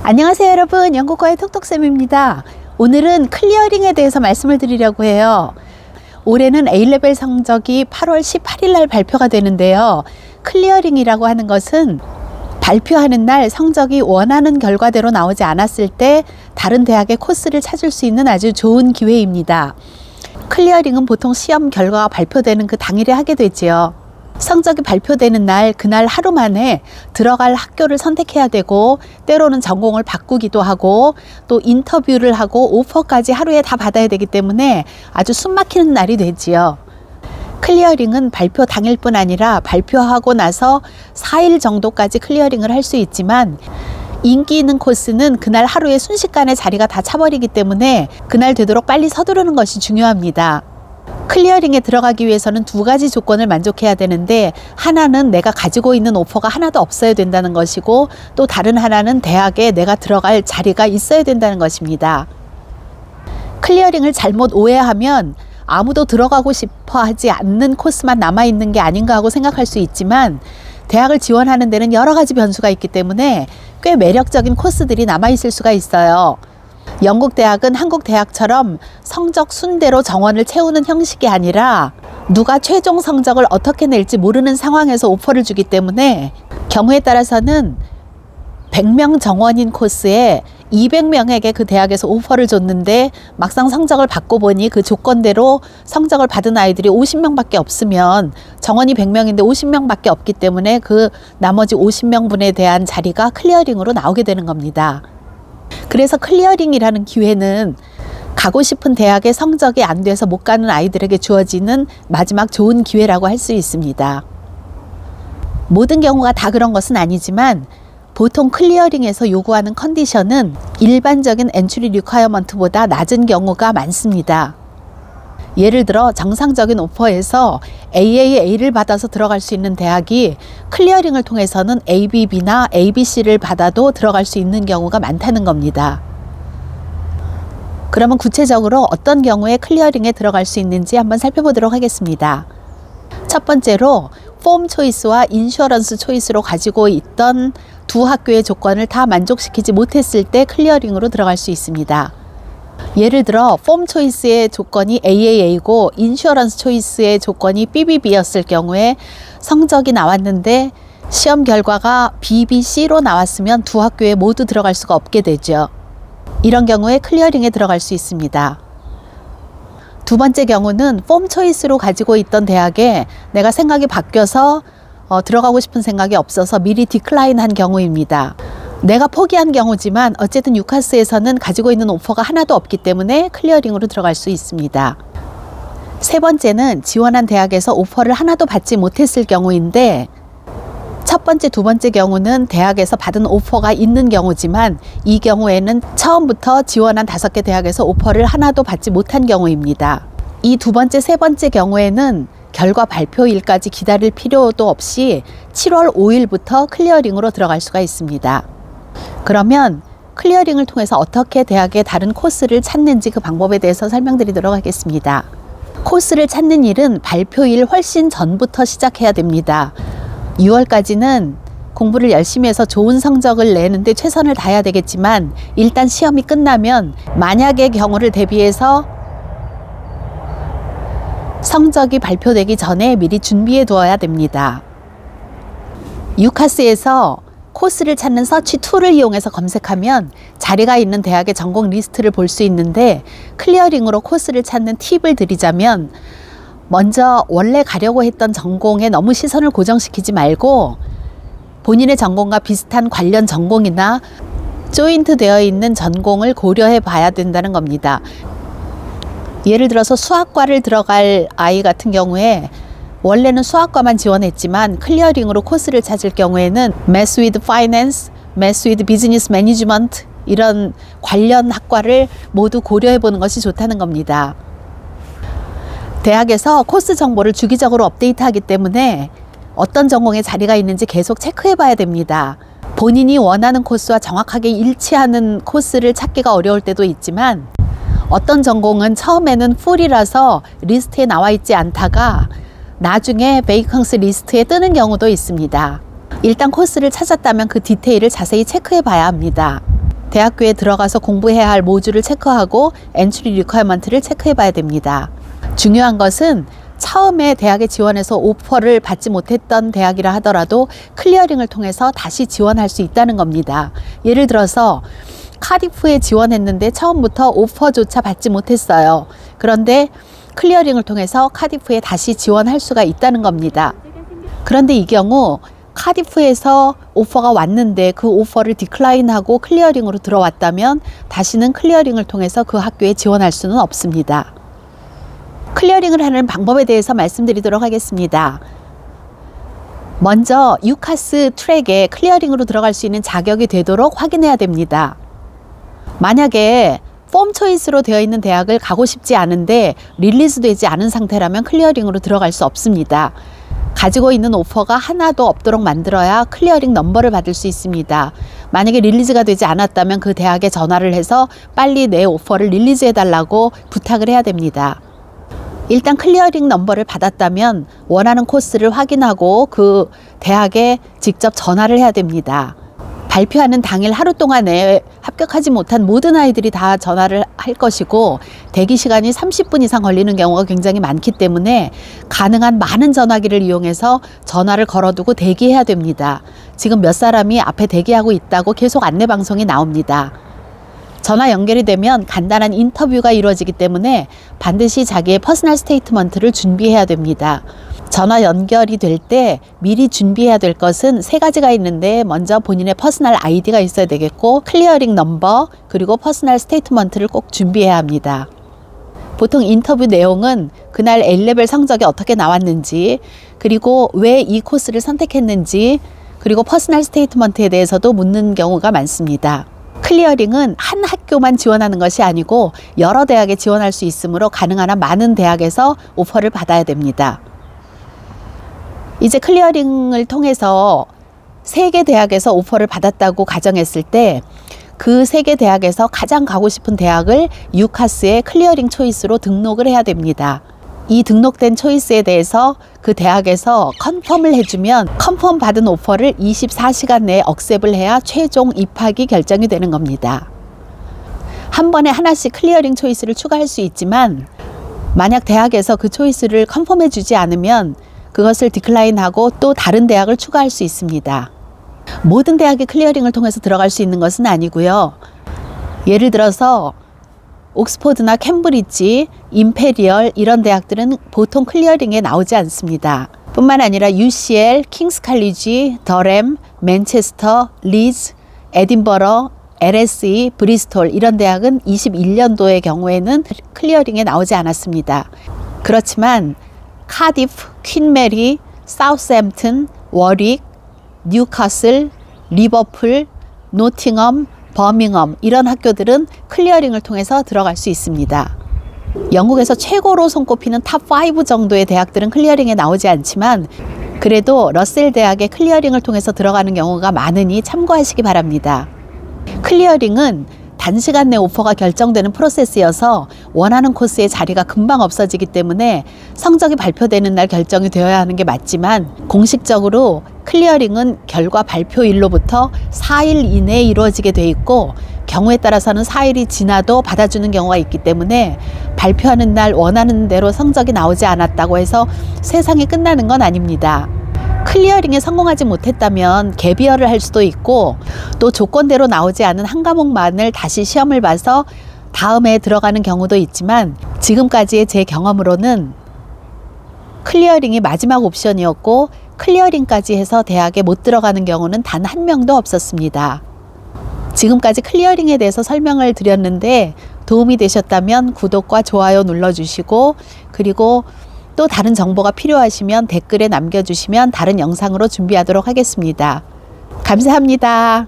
안녕하세요 여러분, 영국어의 톡톡쌤입니다. 오늘은 클리어링에 대해서 말씀을 드리려고 해요. 올해는 A레벨 성적이 8월 18일 날 발표가 되는데요. 클리어링이라고 하는 것은 발표하는 날 성적이 원하는 결과대로 나오지 않았을 때 다른 대학의 코스를 찾을 수 있는 아주 좋은 기회입니다. 클리어링은 보통 시험 결과가 발표되는 그 당일에 하게 되지요. 성적이 발표되는 날, 그날 하루 만에 들어갈 학교를 선택해야 되고, 때로는 전공을 바꾸기도 하고, 또 인터뷰를 하고 오퍼까지 하루에 다 받아야 되기 때문에 아주 숨막히는 날이 되지요. 클리어링은 발표 당일뿐 아니라 발표하고 나서 4일 정도까지 클리어링을 할 수 있지만, 인기 있는 코스는 그날 하루에 순식간에 자리가 다 차버리기 때문에 그날 되도록 빨리 서두르는 것이 중요합니다. 클리어링에 들어가기 위해서는 두 가지 조건을 만족해야 되는데, 하나는 내가 가지고 있는 오퍼가 하나도 없어야 된다는 것이고, 또 다른 하나는 대학에 내가 들어갈 자리가 있어야 된다는 것입니다. 클리어링을 잘못 오해하면 아무도 들어가고 싶어 하지 않는 코스만 남아있는 게 아닌가 하고 생각할 수 있지만, 대학을 지원하는 데는 여러 가지 변수가 있기 때문에 꽤 매력적인 코스들이 남아있을 수가 있어요. 영국 대학은 한국 대학처럼 성적 순대로 정원을 채우는 형식이 아니라 누가 최종 성적을 어떻게 낼지 모르는 상황에서 오퍼를 주기 때문에 경우에 따라서는 100명 정원인 코스에 200명에게 그 대학에서 오퍼를 줬는데 막상 성적을 받고 보니 그 조건대로 성적을 받은 아이들이 50명밖에 없으면, 정원이 100명인데 50명밖에 없기 때문에 그 나머지 50명분에 대한 자리가 클리어링으로 나오게 되는 겁니다. 그래서 클리어링이라는 기회는 가고 싶은 대학에 성적이 안 돼서 못 가는 아이들에게 주어지는 마지막 좋은 기회라고 할 수 있습니다. 모든 경우가 다 그런 것은 아니지만, 보통 클리어링에서 요구하는 컨디션은 일반적인 엔트리 리퀘어먼트보다 낮은 경우가 많습니다. 예를 들어 정상적인 오퍼에서 AAA를 받아서 들어갈 수 있는 대학이 클리어링을 통해서는 ABB나 ABC를 받아도 들어갈 수 있는 경우가 많다는 겁니다. 그러면 구체적으로 어떤 경우에 클리어링에 들어갈 수 있는지 한번 살펴보도록 하겠습니다. 첫 번째로 폼 초이스와 인슈어런스 초이스로 가지고 있던 두 학교의 조건을 다 만족시키지 못했을 때 클리어링으로 들어갈 수 있습니다. 예를 들어 폼 초이스의 조건이 AAA고 인슈어런스 초이스의 조건이 BBB였을 경우에 성적이 나왔는데 시험 결과가 BBC로 나왔으면 두 학교에 모두 들어갈 수가 없게 되죠. 이런 경우에 클리어링에 들어갈 수 있습니다. 두 번째 경우는 폼 초이스로 가지고 있던 대학에 내가 생각이 바뀌어서 들어가고 싶은 생각이 없어서 미리 디클라인한 경우입니다. 내가 포기한 경우지만 어쨌든 유카스에서는 가지고 있는 오퍼가 하나도 없기 때문에 클리어링으로 들어갈 수 있습니다. 세 번째는 지원한 대학에서 오퍼를 하나도 받지 못했을 경우인데, 첫 번째, 두 번째 경우는 대학에서 받은 오퍼가 있는 경우지만, 이 경우에는 처음부터 지원한 5개 대학에서 오퍼를 하나도 받지 못한 경우입니다. 이 두 번째, 세 번째 경우에는 결과 발표일까지 기다릴 필요도 없이 7월 5일부터 클리어링으로 들어갈 수가 있습니다. 그러면 클리어링을 통해서 어떻게 대학의 다른 코스를 찾는지 그 방법에 대해서 설명드리도록 하겠습니다. 코스를 찾는 일은 발표일 훨씬 전부터 시작해야 됩니다. 6월까지는 공부를 열심히 해서 좋은 성적을 내는데 최선을 다해야 되겠지만, 일단 시험이 끝나면 만약의 경우를 대비해서 성적이 발표되기 전에 미리 준비해 두어야 됩니다. 유카스에서 코스를 찾는 서치 툴을 이용해서 검색하면 자리가 있는 대학의 전공 리스트를 볼 수 있는데, 클리어링으로 코스를 찾는 팁을 드리자면, 먼저 원래 가려고 했던 전공에 너무 시선을 고정시키지 말고 본인의 전공과 비슷한 관련 전공이나 조인트 되어 있는 전공을 고려해 봐야 된다는 겁니다. 예를 들어서 수학과를 들어갈 아이 같은 경우에 원래는 수학과만 지원했지만 클리어링으로 코스를 찾을 경우에는 Math with Finance, Math with Business Management 이런 관련 학과를 모두 고려해 보는 것이 좋다는 겁니다. 대학에서 코스 정보를 주기적으로 업데이트하기 때문에 어떤 전공에 자리가 있는지 계속 체크해 봐야 됩니다. 본인이 원하는 코스와 정확하게 일치하는 코스를 찾기가 어려울 때도 있지만, 어떤 전공은 처음에는 풀이라서 리스트에 나와 있지 않다가 나중에 베이컨스 리스트에 뜨는 경우도 있습니다. 일단 코스를 찾았다면 그 디테일을 자세히 체크해 봐야 합니다. 대학교에 들어가서 공부해야 할 모듈을 체크하고 엔트리 리퀘어먼트를 체크해 봐야 됩니다. 중요한 것은 처음에 대학에 지원해서 오퍼를 받지 못했던 대학이라 하더라도 클리어링을 통해서 다시 지원할 수 있다는 겁니다. 예를 들어서 카디프에 지원했는데 처음부터 오퍼조차 받지 못했어요. 그런데 클리어링을 통해서 카디프에 다시 지원할 수가 있다는 겁니다. 그런데 이 경우 카디프에서 오퍼가 왔는데 그 오퍼를 디클라인하고 클리어링으로 들어왔다면 다시는 클리어링을 통해서 그 학교에 지원할 수는 없습니다. 클리어링을 하는 방법에 대해서 말씀드리도록 하겠습니다. 먼저 유카스 트랙에 클리어링으로 들어갈 수 있는 자격이 되도록 확인해야 됩니다. 만약에 폼 초이스로 되어 있는 대학을 가고 싶지 않은데 릴리즈 되지 않은 상태라면 클리어링으로 들어갈 수 없습니다. 가지고 있는 오퍼가 하나도 없도록 만들어야 클리어링 넘버를 받을 수 있습니다. 만약에 릴리즈가 되지 않았다면 그 대학에 전화를 해서 빨리 내 오퍼를 릴리즈 해달라고 부탁을 해야 됩니다. 일단 클리어링 넘버를 받았다면 원하는 코스를 확인하고 그 대학에 직접 전화를 해야 됩니다. 발표하는 당일 하루 동안에 합격하지 못한 모든 아이들이 다 전화를 할 것이고 대기 시간이 30분 이상 걸리는 경우가 굉장히 많기 때문에 가능한 많은 전화기를 이용해서 전화를 걸어두고 대기해야 됩니다. 지금 몇 사람이 앞에 대기하고 있다고 계속 안내 방송이 나옵니다. 전화 연결이 되면 간단한 인터뷰가 이루어지기 때문에 반드시 자기의 퍼스널 스테이트먼트를 준비해야 됩니다. 전화 연결이 될 때 미리 준비해야 될 것은 3가지가 있는데 먼저 본인의 퍼스널 아이디가 있어야 되겠고 클리어링 넘버 그리고 퍼스널 스테이트먼트를 꼭 준비해야 합니다. 보통 인터뷰 내용은 그날 A레벨 성적이 어떻게 나왔는지 그리고 왜 이 코스를 선택했는지 그리고 퍼스널 스테이트먼트에 대해서도 묻는 경우가 많습니다. 클리어링은 한 학교만 지원하는 것이 아니고 여러 대학에 지원할 수 있으므로 가능한 한 많은 대학에서 오퍼를 받아야 됩니다. 이제 클리어링을 통해서 3개 대학에서 오퍼를 받았다고 가정했을 때 그 3개 대학에서 가장 가고 싶은 대학을 유카스의 클리어링 초이스로 등록을 해야 됩니다. 이 등록된 초이스에 대해서 그 대학에서 컨펌을 해주면 컨펌 받은 오퍼를 24시간 내에 억셉을 해야 최종 입학이 결정이 되는 겁니다. 한 번에 하나씩 클리어링 초이스를 추가할 수 있지만 만약 대학에서 그 초이스를 컨펌해 주지 않으면 그것을 디클라인하고 또 다른 대학을 추가할 수 있습니다. 모든 대학이 클리어링을 통해서 들어갈 수 있는 것은 아니고요. 예를 들어서 옥스포드나 캠브리지, 임페리얼 이런 대학들은 보통 클리어링에 나오지 않습니다. 뿐만 아니라 UCL, 킹스 칼리지, 더램, 맨체스터, 리즈, 에딘버러, LSE, 브리스톨 이런 대학은 21년도의 경우에는 클리어링에 나오지 않았습니다. 그렇지만 카디프, 퀸메리, 사우스햄튼, 워릭, 뉴카슬, 리버풀, 노팅엄, 버밍엄 이런 학교들은 클리어링을 통해서 들어갈 수 있습니다. 영국에서 최고로 손꼽히는 탑5 정도의 대학들은 클리어링에 나오지 않지만 그래도 러셀 대학의 클리어링을 통해서 들어가는 경우가 많으니 참고하시기 바랍니다. 클리어링은 단시간 내 오퍼가 결정되는 프로세스여서 원하는 코스의 자리가 금방 없어지기 때문에 성적이 발표되는 날 결정이 되어야 하는 게 맞지만 공식적으로 클리어링은 결과 발표일로부터 4일 이내에 이루어지게 돼 있고 경우에 따라서는 4일이 지나도 받아주는 경우가 있기 때문에 발표하는 날 원하는 대로 성적이 나오지 않았다고 해서 세상이 끝나는 건 아닙니다. 클리어링에 성공하지 못했다면 갭이어를 할 수도 있고 또 조건대로 나오지 않은 한 과목만을 다시 시험을 봐서 다음에 들어가는 경우도 있지만 지금까지의 제 경험으로는 클리어링이 마지막 옵션이었고 클리어링까지 해서 대학에 못 들어가는 경우는 단 한 명도 없었습니다. 지금까지 클리어링에 대해서 설명을 드렸는데 도움이 되셨다면 구독과 좋아요 눌러주시고 그리고 또 다른 정보가 필요하시면 댓글에 남겨주시면 다른 영상으로 준비하도록 하겠습니다. 감사합니다.